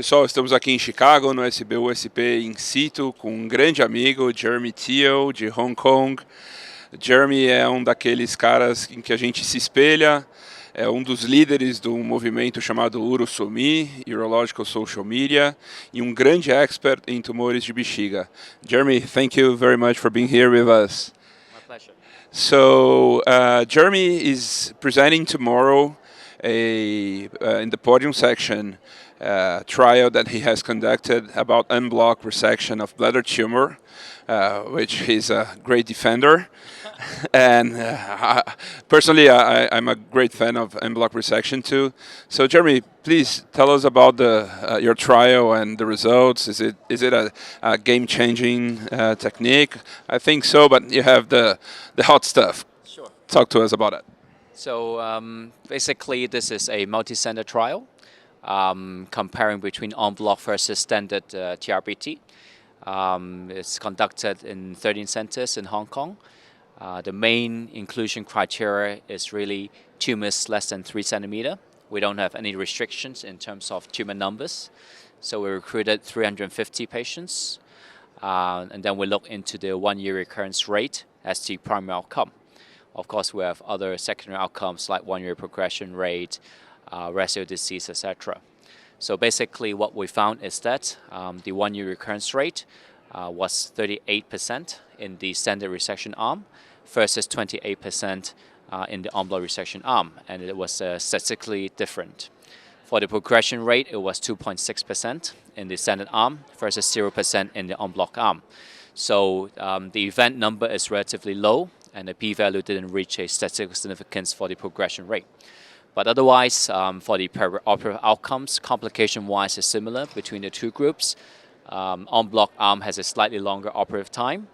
Pessoal, estamos aqui em Chicago, no SBU-SP in situ, com um grande amigo, Jeremy Teoh, de Hong Kong. Jeremy é um daqueles caras em que a gente se espelha, é um dos líderes do movimento chamado UroSoMe, Urological Social Media, e um grande expert em tumores de bexiga. Jeremy, thank you very much for being here with us. My pleasure. So, Jeremy is presenting tomorrow in the podium section trial that he has conducted about unblocked resection of bladder tumor, which he's a great defender. And personally, I'm a great fan of unblocked resection too. So, Jeremy, please tell us about your trial and the results. Is it a game-changing technique? I think so, but you have the hot stuff. Sure. Talk to us about it. So basically, this is a multi-center trial comparing between en-bloc versus standard TRBT. It's conducted in 13 centers in Hong Kong. The main inclusion criteria is really tumors less than 3 centimeter. We don't have any restrictions in terms of tumor numbers. So we recruited 350 patients. And then we look into the 1-year recurrence rate as the primary outcome. Of course, we have other secondary outcomes like 1-year progression rate, residual disease, etc. So basically what we found is that the 1-year recurrence rate was 38% in the standard resection arm versus 28% in the en-bloc resection arm, and it was statistically different. For the progression rate, it was 2.6% in the standard arm versus 0% in the en-bloc arm. So the event number is relatively low, and the p-value didn't reach a statistical significance for the progression rate. But otherwise, for the perioperative outcomes, complication-wise is similar between the two groups. En-bloc arm has a slightly longer operative time,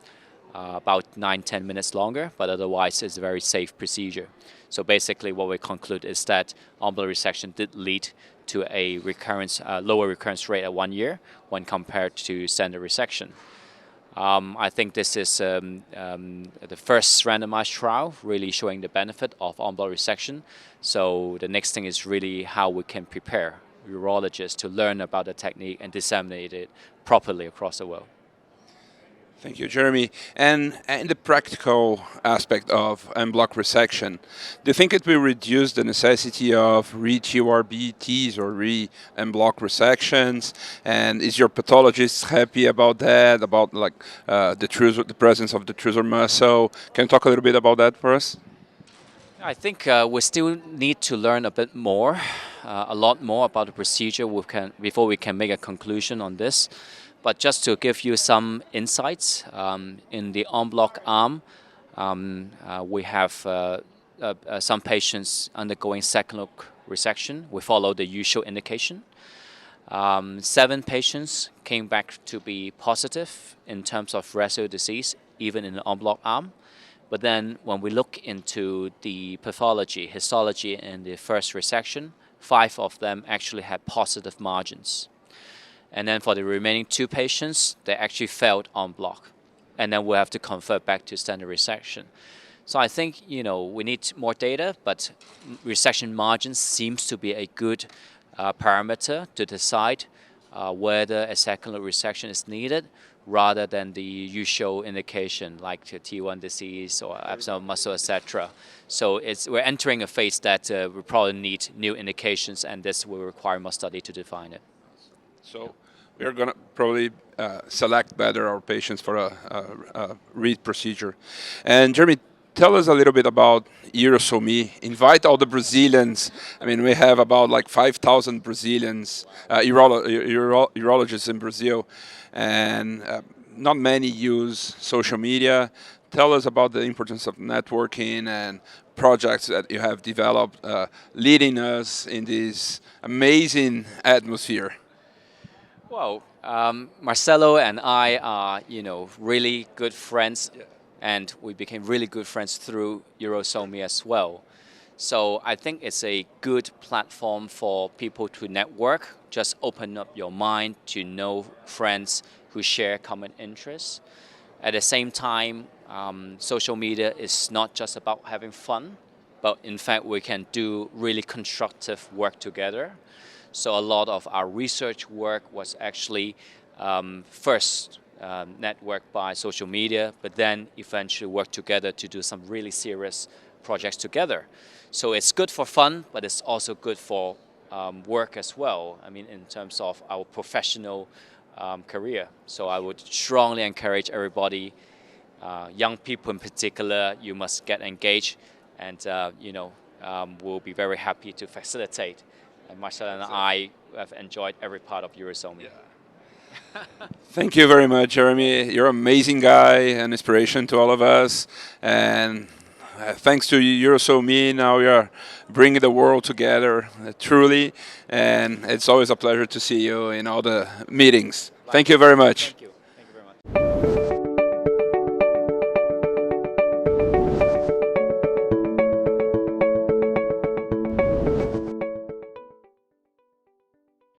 about 9-10 minutes longer, but otherwise it's a very safe procedure. So basically what we conclude is that en-bloc resection did lead to a lower recurrence rate at 1 year when compared to standard resection. I think this is the first randomized trial really showing the benefit of en-bloc resection. So the next thing is really how we can prepare urologists to learn about the technique and disseminate it properly across the world. Thank you, Jeremy. And in the practical aspect of en-bloc resection, do you think it will reduce the necessity of re-TURBTs or re-en-bloc resections? And is your pathologist happy about that, about like the presence of the trusor muscle? Can you talk a little bit about that for us? I think we still need to learn a bit more, a lot more about the procedure before we can make a conclusion on this. But just to give you some insights, in the en-bloc arm, we have some patients undergoing second look resection. We follow the usual indication. 7 patients came back to be positive in terms of residual disease, even in the en-bloc arm. But then when we look into the pathology, histology in the first resection, 5 of them actually had positive margins. And then for the remaining 2 patients, they actually failed en-bloc. And then we'll have to convert back to standard resection. So I think, we need more data, but resection margins seems to be a good parameter to decide whether a second look resection is needed rather than the usual indication like T1 disease or absence of muscle, etc. So we're entering a phase that we probably need new indications, and this will require more study to define it. So we're going to probably select better our patients for a read procedure. And Jeremy, tell us a little bit about UroSoMe. Invite all the Brazilians. I mean, we have about like 5,000 Brazilians, urologists in Brazil, and not many use social media. Tell us about the importance of networking and projects that you have developed, leading us in this amazing atmosphere. Well, Marcelo and I are, really good friends, and we became really good friends through UroSoMe as well. So I think it's a good platform for people to network, just open up your mind to know friends who share common interests. At the same time, social media is not just about having fun, but in fact we can do really constructive work together. So a lot of our research work was actually first networked by social media, but then eventually worked together to do some really serious projects together. So it's good for fun, but it's also good for work as well. I mean, in terms of our professional career. So I would strongly encourage everybody, young people in particular, you must get engaged, and we'll be very happy to facilitate. And Marcel and I have enjoyed every part of Eurozone. Yeah. Thank you very much, Jeremy. You're an amazing guy, an inspiration to all of us. And thanks to Eurozone, now we are bringing the world together, truly. And it's always a pleasure to see you in all the meetings. Thank you very much. Thank you.